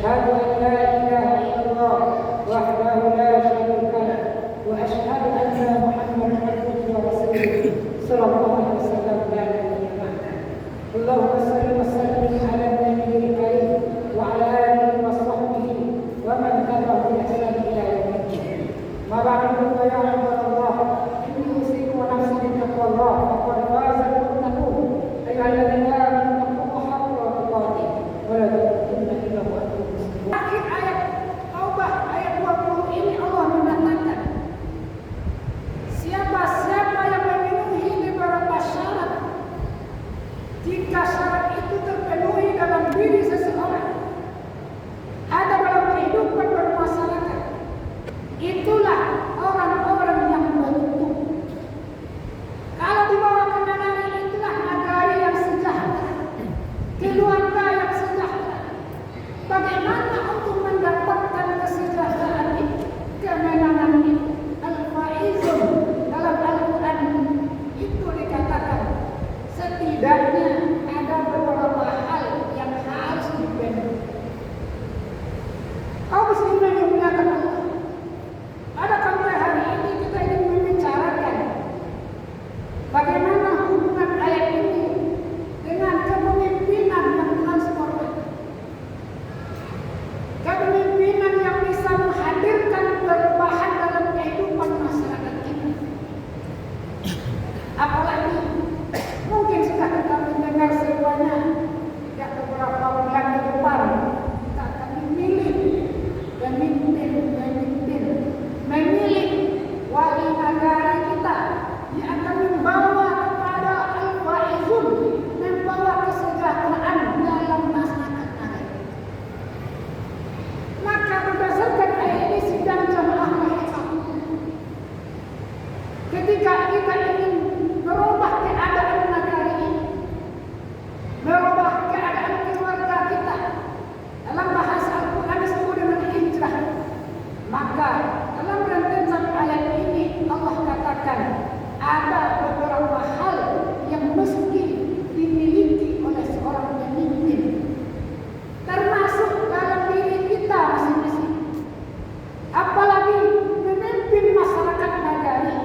أشهد أن لا إله إلا الله وحده لا شريك له وأشهد أن محمدا عبده ورسوله صلى الله عليه وسلم لا نبي بعده. اللهم صل وسلم على النبي الكريم وعلى آله وصحبه ومن تبعه بإحسان إلى يوم الدين. ما بعد فيا عباد الله إني أوصيكم ونفسي بتقوى الله فقد فاز المتقون أيها الذين آمنوا اتقوا حق تقاته ولا تموتن إلا وأنتم مسلمون. Akhir ayat Taubah ayat 20 ini Allah mengatakan siapa yang memenuhi beberapa syarat, jika syarat itu terpenuhi dalam diri seseorang, ada dalam kehidupan bermasyarakat, itulah orang-orang yang beruntung. Kalau di bawah kendaraan itulah negara yang sejahtera, keluarga yang sejahtera. Bagaimana untuk mendapatkan kesejahteraan itu, kemenangan itu? Al-Faizun dalam Al-Quran itu dikatakan setidaknya ada beberapa hal yang harus dipenuhi. Kaum muslimin yang muliakan Allah, pada sampai hari ini kita ingin membicarakan bagaimana hubungan ayat ini dengan kepemimpinan yang transformatif, kepemimpinan yang bisa menghadirkan perubahan dalam kehidupan masyarakat kita. Apalagi mungkin sudah kita mendengar semuanya ya, beberapa bulan ke depan kita akan memilih memilih wali negara kita yang akan membawa kepada al-faizun, membawa kesejahteraan dalam masyarakat negara. Maka berdasarkan ayat ini sidang jamaah rahimahullah, ketika kita ingin merubah keadaan negara ini, merubah keadaan keluarga kita, dalam bahasa Al-Quran disebut dengan hijrah, maka dalam rentetan ayat ini Allah katakan ada beberapa hal yang mesti dimiliki oleh seorang pemimpin, termasuk dalam diri kita masing-masing. Apalagi memimpin masyarakat negara.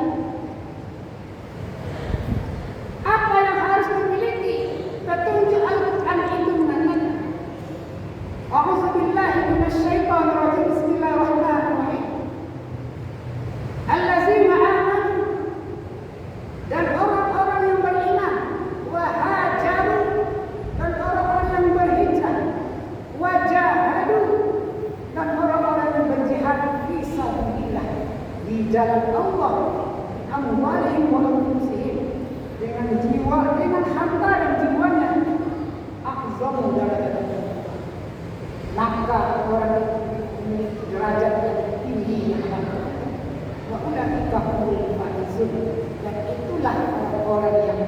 Apa yang harus dimiliki? Petunjuk Al-Quran itu mengatakan, A'udzubillahi minasyaitonir rajim. Bismillahirrahmanirrahim. Allazina amanu, dan orang-orang yang beriman, wa hajaru, dan orang-orang yang berhijrah, wa jahadu, dan orang-orang yang berjihad fi sabilillah, di jalan Allah, amwalihim wa anfusihim, dengan jiwa, dengan harta dan jiwanya, a'zamu darajatan, maka orang itu memiliki derajat yang tinggi yang akan wa ulaika humul faizun, dan itulah orang-orang yang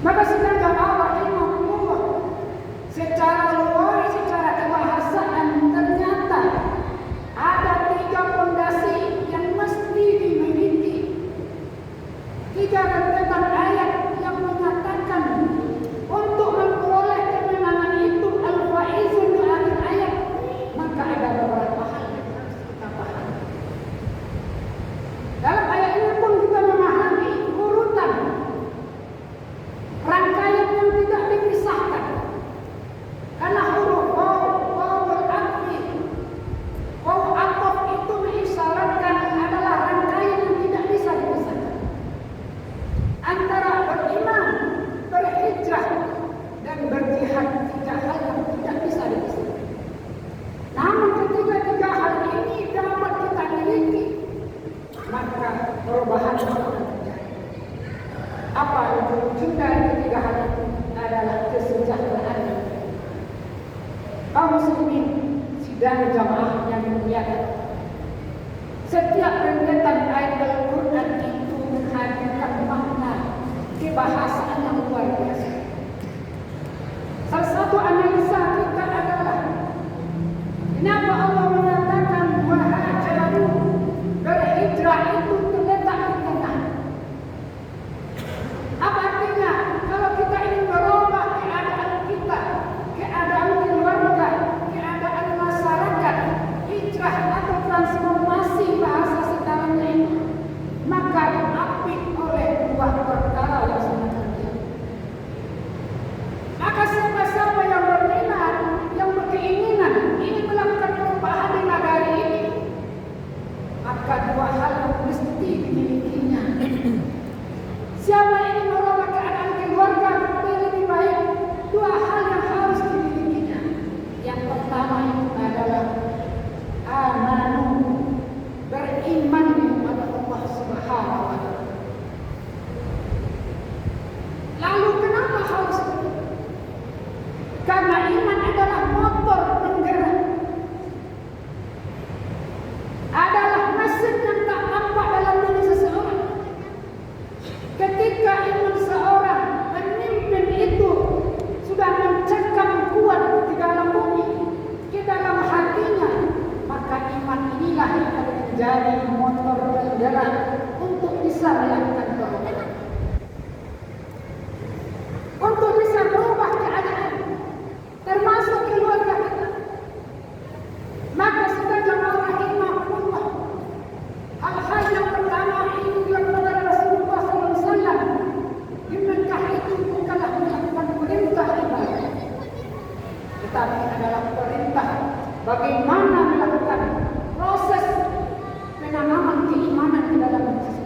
maka sedang jamaah rahimahullah, secara luar, secara kebahasaan ternyata ada 3 fondasi yang mesti dimiliki, 3 rentetan ayat yang mengatakan untuk memperoleh kemenangan itu al-faizun di akhir ayat, maka ada beberapa hal yang harus kita pahami. Dalam ayat ini pun kita memahami urutan rangkaian yang tidak dipisahkan, karena huruf waw al-atfi, waw ataf itu mengisyaratkan adalah rangkaian yang tidak bisa dipisahkan antara beriman, berhijrah, dan berjihad. 3 hal yang tidak bisa dipisahkan. Namun ketiga hal ini dapat kita miliki, maka perubahan akan terjadi. Apa ujung dari 3 hal itu? Adalah kesejahteraan. Kaum muslimin sidang jamaah yang dimuliakan, setiap rentetan ayat Al-Quran itu menghadirkan makna kebahasaan yang luar biasa. Salah satu analisa kita adalah kenapa Allah mengatakan wahajaru, berhijrah itu terletak di tengah. Apa artinya? Kalau kita ingin merubah keadaan kita, keadaan keluarga maka dua hal yang mesti dimilikinya. Siapa yang ingin merubah keadaan keluarga menjadi lebih baik, dua hal yang harus dimilikinya. Yang pertama itu adalah amanu, beriman kepada Allah Subhanahu wa Ta'ala. Lalu kenapa harus begitu? Karena iman adalah motor penggerak, adalah mesin yang tak tampak dalam diri seseorang. Ketika iman seorang pemimpin itu sudah mencekam kuat di dalam bumi, di dalam hatinya, maka iman inilah yang akan menjadi motor penggerak untuk bisa melakukan perubahan, untuk bisa berubah keadaan, termasuk keluarga kita. Maka sebagai rahimahullah, hal-hal yang pertama ini dilakukan Rasulullah SAW di Mekah itu bukanlah melakukan perintah ibadah, tetapi adalah perintah bagaimana melakukan proses penanaman keimanan di dalam diri.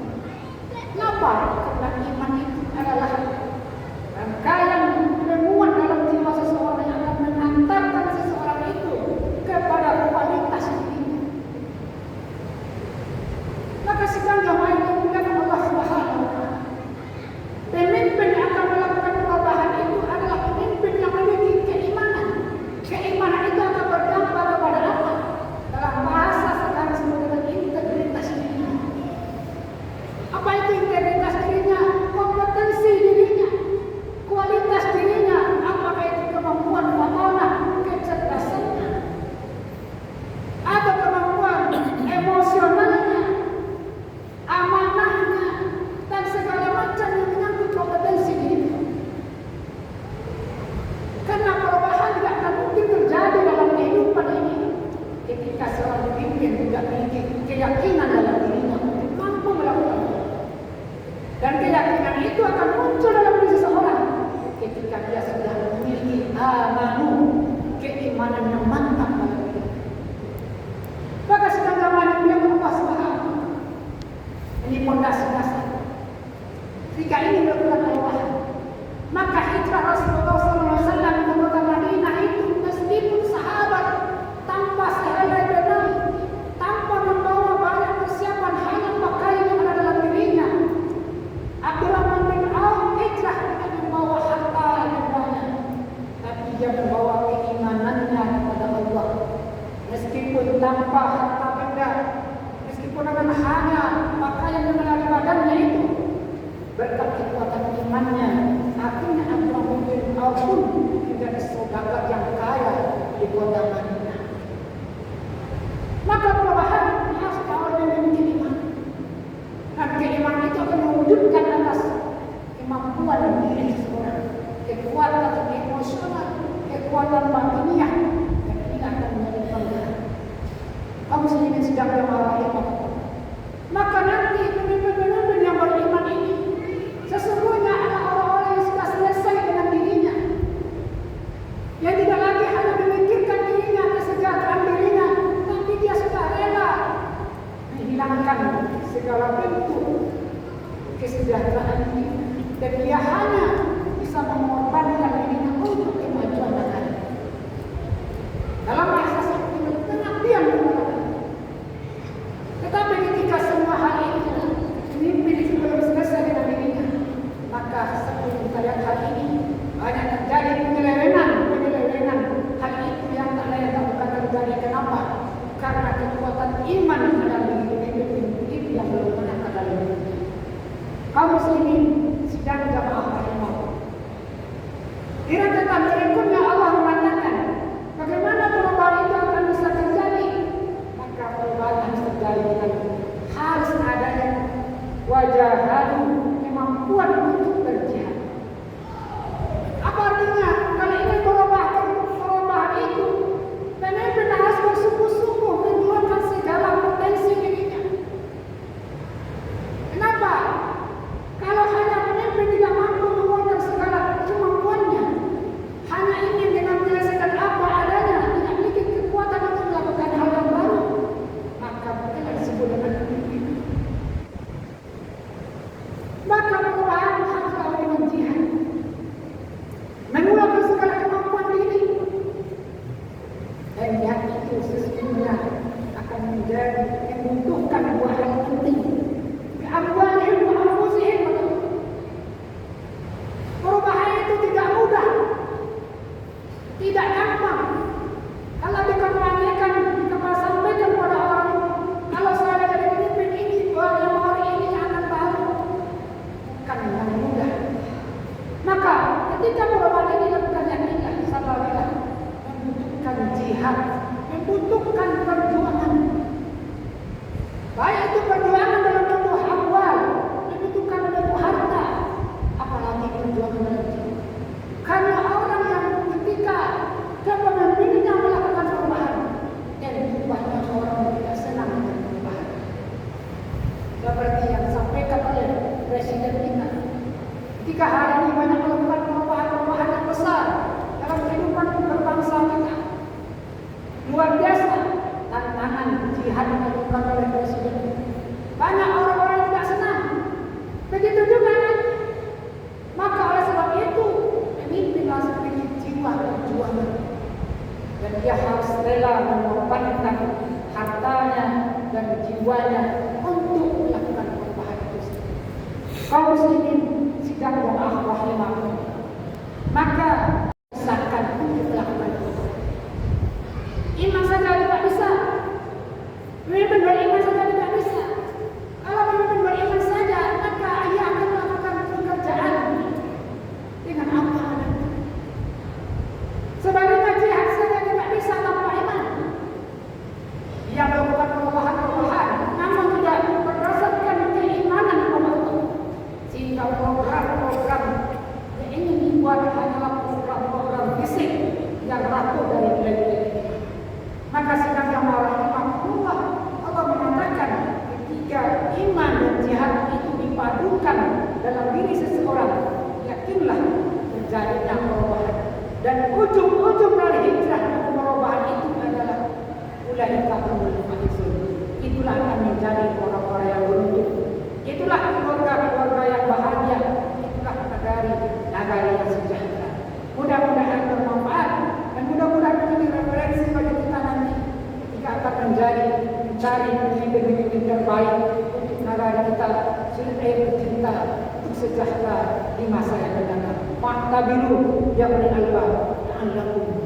Kenapa? Karena iman itu adalah rangkaian ilmuwan dalam jiwa seseorang yang akan mengantarkan seseorang itu kepada kualitas dirinya. Maka sepanjang ayat ini kata Allah Subhanahu wa Ta'ala, pemimpin yang akan melakukan perubahan itu adalah pemimpin yang memiliki keimanan. Keimanan itu akan berdampak kepada apa? Dalam bahasa sekarang disebut dengan integritas dirinya. Apa itu integritas dirinya? Kompetensi dirinya, kualitas dirinya, apakah itu kemampuan amanah, kecerdasannya, atau kemampuan emosionalnya, amanahnya, dan segala macam yang menyangkut kompetensi dirinya. Karena perubahan tidak akan mungkin terjadi dalam kehidupan ini ketika seorang pemimpin tidak memiliki keyakinan dalam dirinya mampu melakukan itu. Dan keyakinan itu akan muncul dalam diri seseorang ketika dia sudah memiliki amanu, keimanan yang mantap dalam diri. Maka sedang zaman yang Allah Subhanahu ini pondasi dasar. Jika ini dilakukan Allah, maka hijrah Rasulullah SAW ke kota Madinah itu meskipun sahabat tanpa sehelai benang, tanpa membawa banyak persiapan, hanya pakaian yang ada dalam dirinya. Abdurrahman bin Auf hijrah dengan membawa harta yang banyak, tapi dia membawa keimanannya kepada Allah. Meskipun tanpa harta benda, meskipun dengan hanya pakaian yang ada di badannya itu, berkat kekuatan imannya, akhirnya Abdurrahman bin Auf pun menjadi saudagar yang kaya di kota Madinah. Maka perubahan harus orang yang memiliki iman. Dan keimanan itu akan mewujudkan atas kemampuan diri seseorang, kekuatan emosional, kekuatan batiniah, dan ini akan menjadi penggerak. Kaum muslimin sedang bermarah. Maka nanti pemimpin-pemimpin yang beriman ini sesungguhnya adalah orang-orang yang sudah selesai dengan dirinya, yang tidak lagi hanya memikirkan dirinya, kesejahteraan dirinya, tapi dia sudah rela menghilangkan segala bentuk kesejahteraan dirinya, dan dia hanya bisa mengorbankan dirinya untuk kemajuan negara. Dalam bahasa seperti itu, pengabdian kepada Allah. Tetapi ketika semua hal itu pemimpin itu belum selesai dengan dirinya, maka seperti kita lihat hal ini banyak terjadi penyelewengan hal itu yang tak layak tak bukan terjadi. Kenapa? Karena kekuatan iman dalam diri pemimpin itu yang belum pernah ada dalam diri. Kaum muslimin sidang jamaah rahimahullah. Dirasakan berikutnya Allah mengatakan bagaimana perubahan itu akan bisa terjadi. Maka perubahan harus terjadi dengan harus adanya wajahadu, kemampuan untuk berjihad. Apa artinya? Kalau ini perubahan itu benar-benar harus bersungguh-sungguh mengeluarkan segala potensi dirinya. Kenapa? Kalau hanya pemimpin tidak mampu mengeluarkan segala kemampuannya, hanya ingin dengan menyelesaikan apa adanya, tidak memiliki kekuatan untuk melakukan hal yang baru, maka bukan disebut dengan Baik itu perjuangan dalam bentuk amwal, dibutuhkan bentuk harta, apalagi perjuangan dalam jiwa. Karena orang yang ketika kepemimpinannya melakukan perubahan, dan banyak orang yang tidak senang dengan perubahan. Seperti yang disampaikan oleh Presiden kita. Ketika hari ini banyak melakukan perubahan-perubahan yang besar dalam kehidupan berbangsa kita. Luar biasa tantangan jihad yang dilakukan oleh Presiden. Banyak orang-orang yang tidak senang. Begitu juga nanti. Maka oleh sebab itu, pemimpin harus memiliki jiwa perjuangan. Dan dia harus rela mengorbankan hartanya dan jiwanya untuk melakukan perubahan itu. Kaum muslimin sidang dan akhwah rahimahumullah. Maka usahakan untuk melakukan perubahan. Iman saja tidak bisa. Pemimpin beriman saja tidak bisa. Kalau pemimpin beriman saja, maka ia akan melakukan pekerjaan dengan apa adanya. Sebaliknya jihad saja tidak bisa tanpa iman. Ia melakukan perubahan-perubahan, namun tidak berdasarkan keimanan kepada Allah. Sehingga program-program yang ingin dibuat hanyalah program-program fisik yang rapuh dari nilai-nilai iman. Maka sidang jamaah rahimahullah, Allah mengatakan ketika iman dan jihad itu dipadukan dalam diri seseorang, yakinlah terjadinya perubahan. Dan ujung-ujung dari hijrah dan perubahan itu adalah ulaika humul faizun. Itulah akan menjadi orang-orang yang beruntung. Itulah keluarga-keluarga yang bahagia. Itulah nagari yang sejahtera. Mudah-mudahan bermanfaat dan mudah-mudahan menjadi referensi bagi kita nanti ketika akan mencari pemimpin-pemimpin terbaik untuk negara kita, sehingga tercipta untuk sejahtera di masa yang akan datang. Ma'tabiru ya ulil albab la'allakum